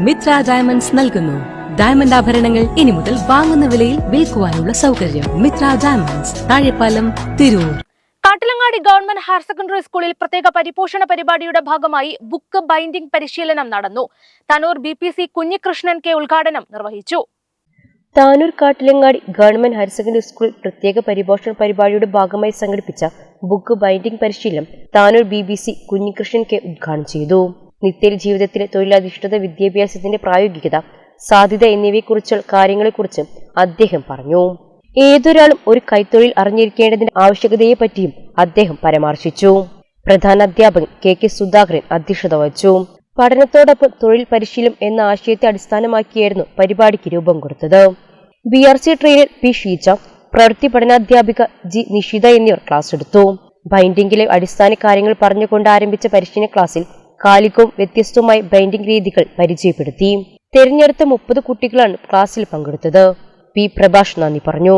Mitra diamonds നൽകുന്നു diamond ആഭരണങ്ങൾ ഇനി മുതൽ വാങ്ങുന്ന വിലയിൽ വിൽക്കുവാനുള്ള സൗകര്യം. Mitra Diamonds, Thazhepalam, Tirur. Kattilangadi government higher secondary സ്കൂളിൽ പ്രത്യേക പരിപോഷണ പരിപാടിയുടെ ഭാഗമായി ബുക്ക് ബൈൻഡിംഗ് പരിശീലനം നടന്നു. താനൂർ BPC കുഞ്ഞികൃഷ്ണൻ K ഉദ്ഘാടനം നിർവഹിച്ചു. Tanur Kattilangadi government higher secondary school പ്രത്യേക പരിപോഷണ പരിപാടിയുടെ ഭാഗമായി സംഘടിപ്പിച്ച ബുക്ക് ബൈൻഡിംഗ് പരിശീലനം താനൂർ BPC കുഞ്ഞികൃഷ്ണൻ K ഉദ്ഘാടനം ചെയ്തു. നിത്യ ജീവിതത്തിലെ തൊഴിലധിഷ്ഠിത വിദ്യാഭ്യാസത്തിന്റെ പ്രായോഗികത, സാധ്യത എന്നിവയെക്കുറിച്ചുള്ള കാര്യങ്ങളെക്കുറിച്ച് അദ്ദേഹം പറഞ്ഞു. ഏതൊരാളും ഒരു കൈത്തൊഴിൽ അറിഞ്ഞിരിക്കേണ്ടതിന്റെ ആവശ്യകതയെപ്പറ്റിയും അദ്ദേഹം പരാമർശിച്ചു. പ്രധാന അധ്യാപകൻ KK സുധാകരൻ അധ്യക്ഷത വഹിച്ചു. പഠനത്തോടൊപ്പം തൊഴിൽ പരിശീലനം എന്ന ആശയത്തെ അടിസ്ഥാനമാക്കിയായിരുന്നു പരിപാടിക്ക് രൂപം കൊടുത്തത്. BRC ട്രെയിനർ P ഷീജ, പ്രവൃത്തി പഠനാധ്യാപിക G നിഷിത എന്നിവർ ക്ലാസ് എടുത്തു. ബൈൻഡിംഗിലെ അടിസ്ഥാന കാര്യങ്ങൾ പറഞ്ഞുകൊണ്ട് ആരംഭിച്ച പരിശീലന ക്ലാസ്സിൽ കാലികവും വ്യത്യസ്തവുമായ ബൈൻഡിംഗ് രീതികൾ പരിചയപ്പെടുത്തി. തെരഞ്ഞെടുത്ത 30 കുട്ടികളാണ് ക്ലാസ്സിൽ പങ്കെടുത്തത്. P പ്രഭാഷ് നന്ദി പറഞ്ഞു.